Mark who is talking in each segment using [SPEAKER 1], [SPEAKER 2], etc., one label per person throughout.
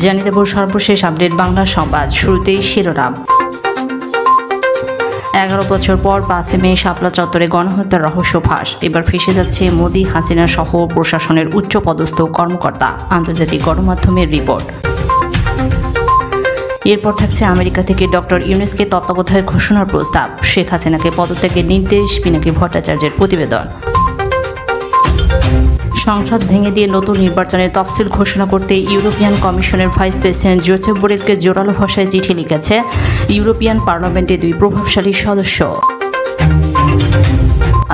[SPEAKER 1] জানিয়ে দেব সর্বশেষ আপডেট বাংলা সংবাদ। শুরুতেই শিরোনাম। 11 বছর পর 5 মে শাপলা চত্বরে গণহত্যার রহস্য ফাঁস। এবার ফেঁসে যাচ্ছে মোদি, হাসিনা সহ প্রশাসনের উচ্চ পদস্থ কর্মকর্তা। আন্তর্জাতিক গণমাধ্যমের রিপোর্ট। এরপর থাকছে আমেরিকা থেকে ডক্টর ইউনূসকে তত্ত্বাবধায়ক ঘোষণার প্রস্তাব, শেখ হাসিনাকে পদত্যাগের নির্দেশ, পিনাকি ভট্টাচার্যের প্রতিবেদন। সংসদ ভেঙে দিয়ে নতুন নির্বাচনের তফসিল ঘোষণা করতে ইউরোপিয়ান কমিশনের ভাইস প্রেসিডেন্ট জোসেফ বোরেলকে জোরালো ভাষায় চিঠি লিখেছে ইউরোপিয়ান পার্লামেন্টের 2 প্রভাবশালী সদস্য।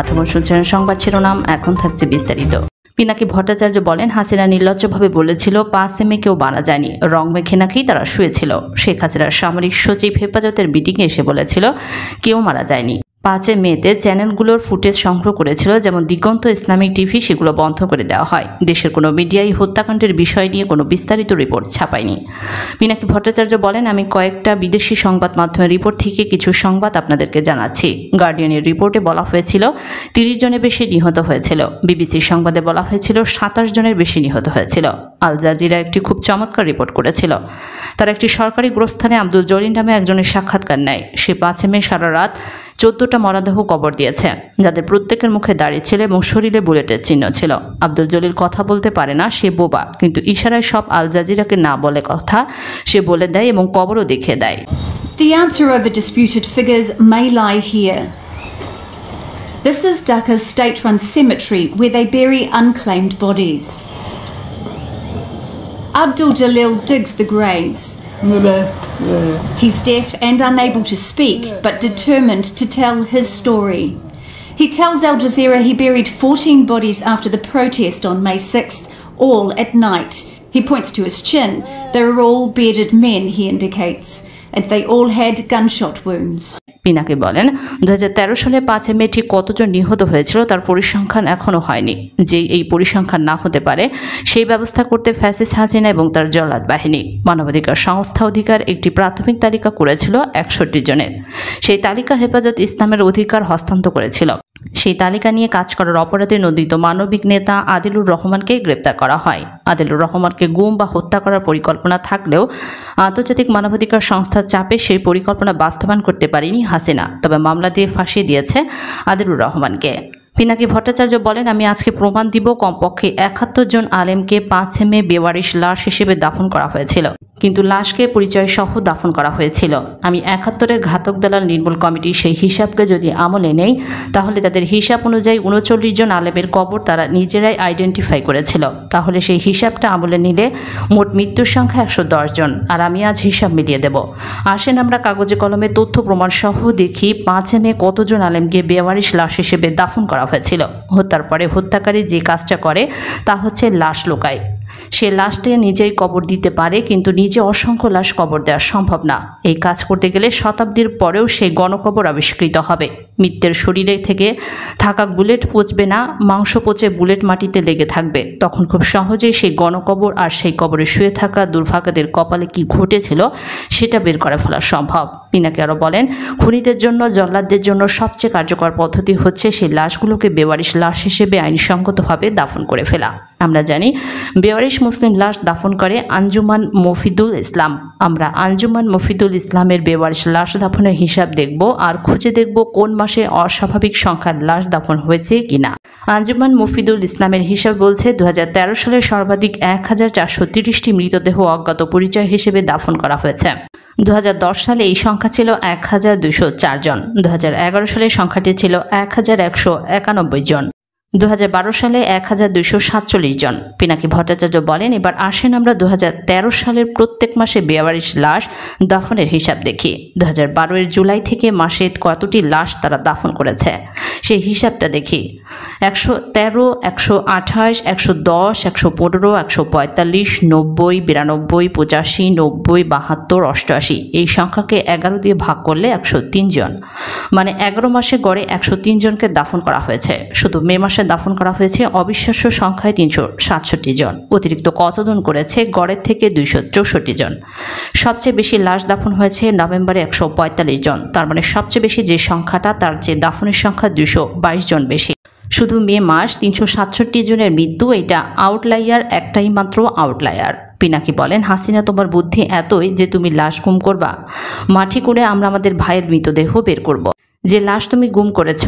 [SPEAKER 1] এতক্ষণ শুনছেন সংবাদ শিরোনাম, এখন থাকছে বিস্তারিত। পিনাকি ভট্টাচার্য বলেন, হাসিনা নির্লজ্জভাবে বলেছিল 5 মে কেউ মারা যায়নি, রং মেখে নাকি তারা শুয়েছিল। শেখ হাসিনার সামরিক সচিব হেফাজতের মিটিংয়ে এসে বলেছিল কেউ মারা যায়নি। 5 মেতে চ্যানেলগুলোর ফুটেজ সংগ্রহ করেছিল, যেমন দিগন্ত, ইসলামিক টিভি, সেগুলো বন্ধ করে দেওয়া হয়। দেশের কোনো মিডিয়াই হত্যাকাণ্ডের বিষয় নিয়ে কোনো বিস্তারিত রিপোর্ট ছাপায়নি। পিনাকি ভট্টাচার্য বলেন, আমি কয়েকটা বিদেশি সংবাদ মাধ্যমের রিপোর্ট থেকে কিছু সংবাদ আপনাদেরকে জানাচ্ছি। গার্ডিয়ানের রিপোর্টে বলা হয়েছিল 30 জনের বেশি নিহত হয়েছিল। বিবিসির সংবাদে বলা হয়েছিল 27 জনের বেশি নিহত হয়েছিল। আল জাজিরা একটি খুব চমৎকার রিপোর্ট করেছিল। তার একটি সরকারি গোরস্থানে আব্দুল জলিল নামে একজনের সাক্ষাৎকার নেয়। সে 5 মে সারা রাত 14টা মরদেহ কবর দিয়েছে, যাদের প্রত্যেকের মুখে দাড়ি ছিল এবং শরীরে বুলেটের চিহ্ন ছিল। আব্দুল জলিল কথা বলতে পারে না, সে বোবা, কিন্তু ইশারায় সব আল জাজিরাকে না বলে কথা সে বলে দেয় এবং কবরও দেখিয়ে দেয়।
[SPEAKER 2] The answer over disputed figures may lie here. This is Dhaka's state-run cemetery where they bury unclaimed bodies. Abdul Jalil digs the graves. He's deaf and unable to speak, but determined to tell his story. He tells Al Jazeera he buried 14 bodies after the protest on May 6th, all at night. He points to his chin. They were all bearded men, he indicates, and they all had gunshot wounds.
[SPEAKER 1] Pinaki বলেন, 2013 সালে 5 মে ঠিক কতজন নিহত হয়েছিল তার পরিসংখ্যান এখনো হয়নি। যে এই পরিসংখ্যান না হতে পারে সেই ব্যবস্থা করতে ফ্যাসিস্ট হাসিনা এবং তার জল্লাদ বাহিনী। মানবাধিকার সংস্থা অধিকার একটি প্রাথমিক তালিকা করেছিল 61 জনের। সেই তালিকা হেফাজত ইসলামের অধিকার হস্তান্তর করেছিল। সেই তালিকা নিয়ে কাজ করার অপরাধে নন্দিত মানবিক নেতা আদিলুর রহমানকে গ্রেপ্তার করা হয়। আদিলুর রহমানকে গুম বা হত্যা করার পরিকল্পনা থাকলেও আন্তর্জাতিক মানবাধিকার সংস্থার চাপে সেই পরিকল্পনা বাস্তবায়ন করতে পারেনি হাসিনা, তবে মামলা দিয়ে ফাঁসিয়ে দিয়েছে আদিলুর রহমানকে। পিনাকি ভট্টাচার্য বলেন, আমি আজকে প্রমাণ দিব কমপক্ষে 71 জন আলেমকে 5 মে বেওয়ারিশ লাশ হিসেবে দাফন করা হয়েছিল, কিন্তু লাশকে পরিচয় সহ দাফন করা হয়েছিল। আমি 71-এর ঘাতক দালাল নির্মূল কমিটির সেই হিসাবকে যদি আমলে নেই, তাহলে তাদের হিসাব অনুযায়ী 39 জন আলেমের কবর তারা নিজেরাই আইডেন্টিফাই করেছিল। তাহলে সেই হিসাবটা আমলে নিলে মোট মৃত্যুর সংখ্যা 110 জন। আর আমি আজ হিসাব মিলিয়ে দেব। আসেন আমরা কাগজে কলমে তথ্য প্রমাণ সহ দেখি 5 মে কতজন আলেমকে বেওয়ারিশ লাশ হিসেবে দাফন করা হয়েছিল। হত্যার পরে হত্যাকারী যে কাজটা করে তা হচ্ছে লাশ লুকায়। সে লাশটা নিজেই কবর দিতে পারে, কিন্তু নিজে অসংখ্য লাশ কবর দেওয়া সম্ভব না। এই কাজ করতে গেলে শতাব্দীর পরেও সেই গণকবর আবিষ্কৃত হবে। মৃত্যুর শরীরে থেকে থাকা বুলেট পচবে না, মাংস পচে বুলেট মাটিতে লেগে থাকবে। তখন খুব সহজেই সেই গণকবর আর সেই কবরে শুয়ে থাকা দুর্ভাগাদের কপালে কি ঘটেছিল সেটা বের করে ফেলা সম্ভব। পিনাকি আরও বলেন, খুনিদের জন্য, জল্লাদদের জন্য সবচেয়ে কার্যকর পদ্ধতি হচ্ছে সেই লাশগুলোকে বেওয়ারিশ লাশ হিসেবে আইনসঙ্গতভাবে দাফন করে ফেলা। আমরা জানি বেওয়ারিশ মুসলিম লাশ দাফন করে আঞ্জুমান মফিদুল ইসলাম। আমরা আঞ্জুমান মফিদুল ইসলামের বেওয়ারিশ লাশ দাফনের হিসাব দেখব আর খুঁজে দেখব কোন মাসে অস্বাভাবিক সংখ্যার লাশ দাফন হয়েছে কিনা। আঞ্জুমান মফিদুল ইসলামের হিসাব বলছে 2013 সালে সর্বাধিক 1430টি মৃতদেহ অজ্ঞাত পরিচয় হিসেবে দাফন করা হয়েছে। 2010 সালে এই সংখ্যা ছিল 1204 জন। 2011 সালে সংখ্যাটি ছিল 1191 জন। 2012 সালে 1247 জন। পিনাকি ভট্টাচার্য বলেন, এবার আসেন আমরা 2013 সালের প্রত্যেক মাসে বেওয়ারিশ লাশ দাফনের হিসাব দেখি। 2012-এর জুলাই থেকে মাসে কতটি লাশ তারা দাফন করেছে সেই হিসাবটা দেখি। 113, 128, 110, 115, 145, 90, 92, 85, 90, 72, 88 এই সংখ্যাকে 11 দিয়ে ভাগ করলে 103 জন। মানে 11 মাসে গড়ে 103 জনকে দাফন করা হয়েছে। শুধু মে মাসে দাফন করা হয়েছে অবিশ্বাস্য সংখ্যায় 367 জন। অতিরিক্ত কতজন করেছে? গড়ের থেকে 264 জন। সবচেয়ে বেশি লাশ দাফন হয়েছে নভেম্বরে 145 জন। তার মানে সবচেয়ে বেশি যে সংখ্যাটা তার চেয়ে দাফনের সংখ্যা 222 জন বেশি। শুধু মে মাস 367 জনের মৃত্যু, এটা আউটলাইয়ার, একটাই মাত্র আউটলাইয়ার। পিনাকি বলেন, হাসিনা তোমার বুদ্ধি এতই যে তুমি লাশ গুম করবা? মাটি করে আমরা আমাদের ভাইয়ের মৃতদেহ বের করব। যে লাশ তুমি গুম করেছ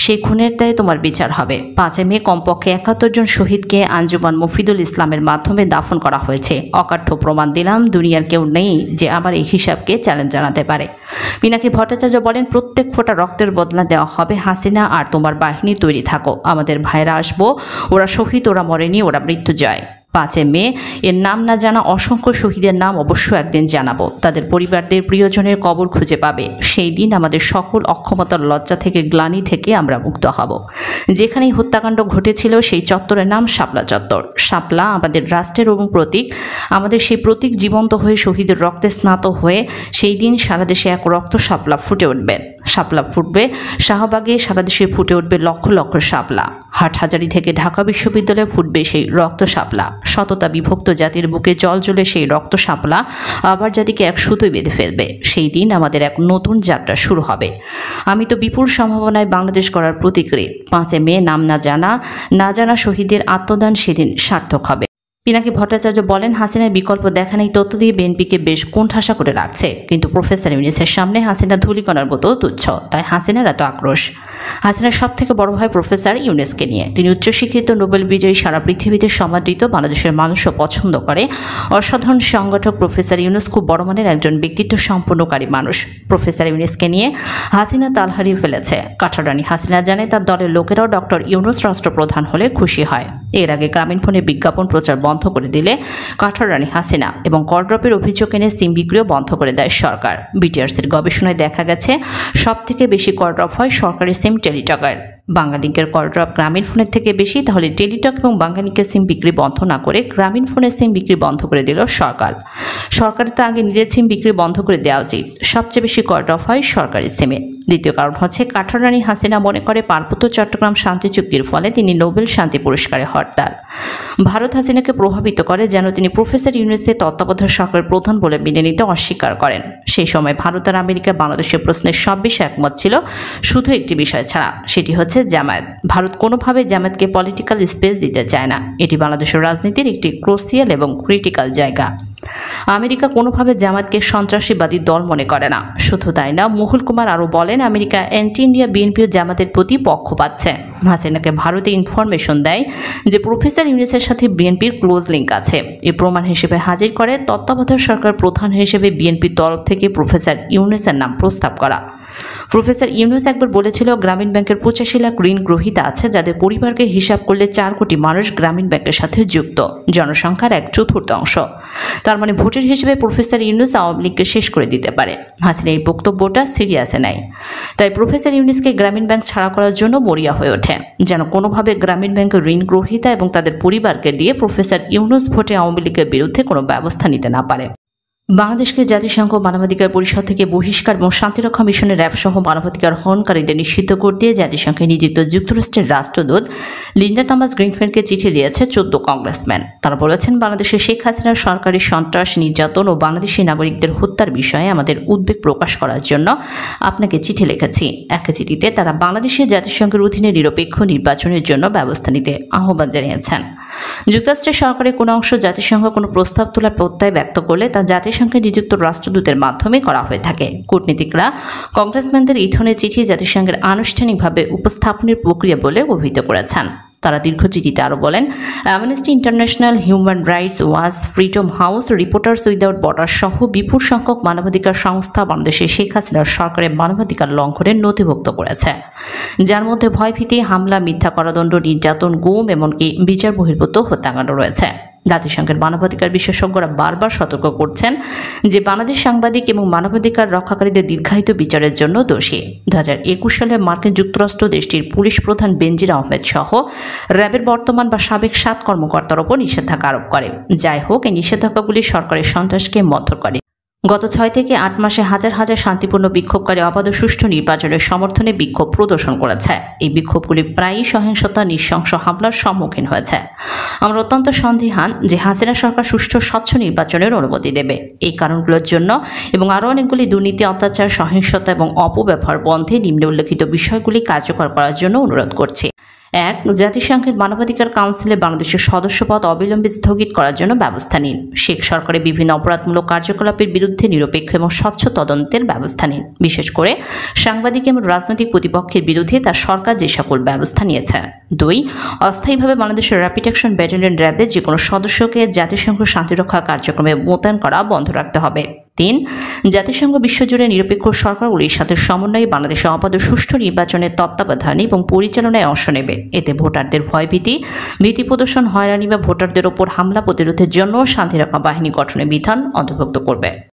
[SPEAKER 1] সেই খুনের দায়ে তোমার বিচার হবে। 5 মে কমপক্ষে 71 জন শহীদকে আঞ্জুমান মফিদুল ইসলামের মাধ্যমে দাফন করা হয়েছে। অকাঠ্য প্রমাণ দিলাম, দুনিয়ার কেউ নেই যে আবার এই হিসাবকে চ্যালেঞ্জ জানাতে পারে। পিনাকি ভট্টাচার্য বলেন, প্রত্যেক ফোঁটা রক্তের বদলা দেওয়া হবে হাসিনা আর তোমার বাহিনী তৈরি থাকো। আমাদের ভাইয়েরা আসবো, ওরা শহীদ, ওরা মরেনি, ওরা মৃত্যুজয়। 5 মে এর নাম না জানা অসংখ্য শহীদের নাম অবশ্য একদিন জানাবো। তাদের পরিবারদের প্রিয়জনের কবর খুঁজে পাবে। সেই দিন আমাদের সকল অক্ষমতার লজ্জা থেকে, গ্লানি থেকে আমরা মুক্ত হব। যেখানেই হত্যাকাণ্ড ঘটেছিল সেই চত্বরের নাম শাপলা চত্বর। শাপলা আমাদের রাষ্ট্রের এবং প্রতীক। আমাদের সেই প্রতীক জীবন্ত হয়ে শহীদের রক্তে স্নাত হয়ে সেই দিন সারা দেশে এক রক্ত শাপলা ফুটে উঠবে। শাপলা ফুটবে শাহবাগে, সারা দেশে ফুটে উঠবে লক্ষ লক্ষ শাপলা। হাটহাজারী থেকে ঢাকা বিশ্ববিদ্যালয়ে ফুটবে সেই রক্ত শাপলা। শততা বিভক্ত জাতির বুকে জল জ্বলে সেই রক্ত শাপলা আবার জাতিকে এক সুতোয় বেঁধে ফেলবে। সেই দিন আমাদের এক নতুন যাত্রা শুরু হবে। আমি তো বিপুল সম্ভাবনায় বাংলাদেশ করার প্রতিক্রিয়া। 5 মে নাম না জানা শহীদের আত্মদান সেদিন সার্থক হবে। পিনাকি ভট্টাচার্য বলেন, হাসিনার বিকল্প দেখা নেই তথ্য দিয়ে বিএনপিকে বেশ কোণঠাসা করে রাখছে, কিন্তু প্রফেসর ইউনূসের সামনে হাসিনা ধূলিকণার মতো তুচ্ছ। তাই হাসিনার এত আক্রোশ। হাসিনার সব থেকে বড় ভাই প্রফেসর ইউনূসকে নিয়ে। তিনি উচ্চশিক্ষিত, নোবেল বিজয়ী, সারা পৃথিবীতে সমাদৃত, বাংলাদেশের মানুষও পছন্দ করে। অসাধারণ সংগঠক প্রফেসর ইউনূস খুব বড় মানের একজন ব্যক্তিত্ব সম্পন্নকারী মানুষ। প্রফেসর ইউনূসকে নিয়ে হাসিনা তাল হারিয়ে ফেলেছে। কাঠারানী হাসিনা জানে তার দলের লোকেরাও ডক্টর ইউনূস রাষ্ট্রপ্রধান হলে খুশি হয়। এর আগে গ্রামীণফোনে বিজ্ঞাপন প্রচার বন্ধ করে দিলে কাঠারানী হাসিনা এবং কলড্রপের অভিযোগ এনে সিম বিক্রিও বন্ধ করে দেয় সরকার। বিটিআরসির গবেষণায় দেখা গেছে সব থেকে বেশি কলড্রপ হয় সরকারি সিম টেলিটকের। বাংলালিংকের কলড্রপ গ্রামীণফোনের থেকে বেশি। তাহলে টেলিটক এবং বাংলালিংকের সিম বিক্রি বন্ধ না করে গ্রামীণফোনের সিম বিক্রি বন্ধ করে দিল সরকার। সরকারের তো আগে নিজের সিম বিক্রি বন্ধ করে দেওয়া উচিত। সবচেয়ে বেশি কলড্রপ হয় সরকারি সিমে। দ্বিতীয় কারণ হচ্ছে কাঠারানী হাসিনা মনে করে পার্বত্য চট্টগ্রাম শান্তি চুক্তির ফলে তিনি নোবেল শান্তি পুরস্কারে হরতাল। ভারত হাসিনাকে প্রভাবিত করে যেন তিনি প্রফেসর ইউনূসের তত্ত্বাবধায়ক সরকারের প্রধান বলে মেনে নিতে অস্বীকার করেন। সেই সময় ভারত আর আমেরিকা বাংলাদেশের প্রশ্নের সব বিষয়ে একমত ছিল, শুধু একটি বিষয় ছাড়া, সেটি হচ্ছে জামায়াত। ভারত কোনোভাবে জামায়াতকে পলিটিক্যাল স্পেস দিতে চায় না। এটি বাংলাদেশের রাজনীতির একটি ক্রুশিয়াল এবং ক্রিটিক্যাল জায়গা। আমেরিকা কোনোভাবে জামায়াতকে সন্ত্রাসীবাদী দল মনে করে না। শুধু তাই না, মুহুল কুমার আরও বলেন, আমেরিকা অ্যান্টি ইন্ডিয়া বিএনপিও জামাতের প্রতি পক্ষ পাচ্ছে। হাসিনাকে ভারতে ইনফরমেশন দেয় যে প্রফেসর ইউনূসের সাথে বিএনপির ক্লোজ লিঙ্ক আছে। এই প্রমাণ হিসেবে হাজির করে তত্ত্বাবধায়ক সরকার প্রধান হিসেবে বিএনপির তরফ থেকে প্রফেসর ইউনূসের নাম প্রস্তাব করা। প্রফেসর ইউনূস একবার বলেছিল, গ্রামীণ ব্যাংকের 85 লাখ ঋণ গ্রহীতা আছে যাদের পরিবারকে হিসাব করলে 4 কোটি মানুষ গ্রামীণ ব্যাংকের সাথে যুক্ত, জনসংখ্যার 1/4। তার মানে ভোটের হিসেবে প্রফেসর ইউনূস আওয়ামী লীগকে শেষ করে দিতে পারে। হাসিনা এই বক্তব্যটা সিরিয়াসে নেয়। তাই প্রফেসর ইউনূসকে গ্রামীণ ব্যাংক ছাড়া করার জন্য মরিয়া হয়ে ওঠে, যেন কোনোভাবে গ্রামীণ ব্যাংকের ঋণ গ্রহীতা এবং তাদের পরিবারকে দিয়ে প্রফেসর ইউনূস ভোটে আওয়ামী লীগের বিরুদ্ধে কোনো ব্যবস্থা নিতে না পারে। বাংলাদেশকে জাতিসংঘ মানবাধিকার পরিষদ থেকে বহিষ্কার এবং শান্তিরক্ষা মিশনের র্যাবসহ মানবাধিকার হননকারীদের নিষিদ্ধ করতে জাতিসংঘে নিযুক্ত যুক্তরাষ্ট্রের রাষ্ট্রদূত লিন্ডা টমাস গ্রিনফিল্ডকে চিঠি দিয়েছে 14 কংগ্রেসম্যান। তারা বলেছেন, বাংলাদেশের শেখ হাসিনার সরকারি সন্ত্রাস, নির্যাতন ও বাংলাদেশি নাগরিকদের হত্যার বিষয়ে আমাদের উদ্বেগ প্রকাশ করার জন্য আপনাকে চিঠি লিখেছি। এক চিঠিতে তারা বাংলাদেশে জাতিসংঘের অধীনে নিরপেক্ষ নির্বাচনের জন্য ব্যবস্থা নিতে আহ্বান জানিয়েছেন। যুক্তরাষ্ট্রের সরকারের কোনো অংশ জাতিসংঘ কোনো প্রস্তাব তোলার প্রত্যয় ব্যক্ত করলে তা জাতিসংঘে নিযুক্ত রাষ্ট্রদূতের মাধ্যমে করা হয়ে থাকে। কূটনীতিকরা কংগ্রেসম্যানদের এই ধরনের চিঠি জাতিসংঘের আনুষ্ঠানিকভাবে উপস্থাপনের প্রক্রিয়া বলে অভিহিত করেছেন। তারা দীর্ঘ চিঠিতে আরও বলেন, amnesty international, human rights watch, freedom house, reporters without border সহ বিপুল সংখ্যক মানবাধিকার সংস্থা বাংলাদেশে শেখ হাসিনার সরকারের মানবাধিকার লঙ্ঘনের নথিভুক্ত করেছে, যার মধ্যে ভয়ভীতি, হামলা, মিথ্যা কারাদণ্ড, নির্যাতন, গুম, এমনকি বিচার বহির্ভূত হত্যাকাণ্ড রয়েছে। জাতিসংঘের মানবাধিকার বিশেষজ্ঞরা বারবার সতর্ক করছেন যে বাংলাদেশ সাংবাদিক এবং মানবাধিকার রক্ষাকারীদের দীর্ঘায়িত বিচারের জন্য দোষী। 2021 সালে মার্কিন যুক্তরাষ্ট্র দেশটির পুলিশ প্রধান বেনজির আহমেদ সহ র্যাবের বর্তমান বা সাবেক 7 কর্মকর্তার ওপর নিষেধাজ্ঞা আরোপ করে। যাই হোক, এই নিষেধাজ্ঞাগুলি সরকারের সন্ত্রাসকে মন্থর করে। গত 6 থেকে 8 মাসে হাজার হাজার শান্তিপূর্ণ বিক্ষোভকারী অবাধ ও সুষ্ঠু নির্বাচনের সমর্থনে বিক্ষোভ প্রদর্শন করেছে। এই বিক্ষোভগুলি প্রায়ই সহিংসতা, নৃশংস হামলার সম্মুখীন হয়েছে। আমরা অত্যন্ত সন্দিহান যে হাসিনা সরকার সুষ্ঠু স্বচ্ছ নির্বাচনের অনুমতি দেবে। এই কারণগুলোর জন্য এবং আরও অনেকগুলি দুর্নীতি, অত্যাচার, সহিংসতা এবং অপব্যবহার বন্ধে নিম্নে উল্লেখিত বিষয়গুলি কার্যকর করার জন্য অনুরোধ করছি। এক, জাতিসংঘের মানবাধিকার কাউন্সিলে বাংলাদেশের সদস্যপদ অবিলম্বে স্থগিত করার জন্য ব্যবস্থা নিন। শেখ সরকারের বিভিন্ন অপরাধমূলক কার্যকলাপের বিরুদ্ধে নিরপেক্ষ এবং স্বচ্ছ তদন্তের ব্যবস্থা নিন, বিশেষ করে সাংবাদিক এবং রাজনৈতিক প্রতিপক্ষের বিরুদ্ধে তার সরকার যে সকল ব্যবস্থা নিয়েছে। 2, অস্থায়ীভাবে বাংলাদেশের র্যাপিড অ্যাকশন ব্যাটালিয়ন র্যাবের যে কোনো সদস্যকে জাতিসংঘ শান্তিরক্ষা কার্যক্রমে মোতায়েন করা বন্ধ রাখতে হবে। 3, জাতিসংঘ বিশ্বজুড়ে নিরপেক্ষ সরকারগুলির সাথে সমন্বয়ে বাংলাদেশে অবাধ ও সুষ্ঠু নির্বাচনের তত্ত্বাবধানে এবং পরিচালনায় অংশ নেবে। এতে ভোটারদের ভয়ভীতি, ভীতি প্রদর্শন, হয়রানি বা ভোটারদের ওপর হামলা প্রতিরোধের জন্য শান্তিরক্ষা বাহিনী গঠনের বিধান অন্তর্ভুক্ত করবে।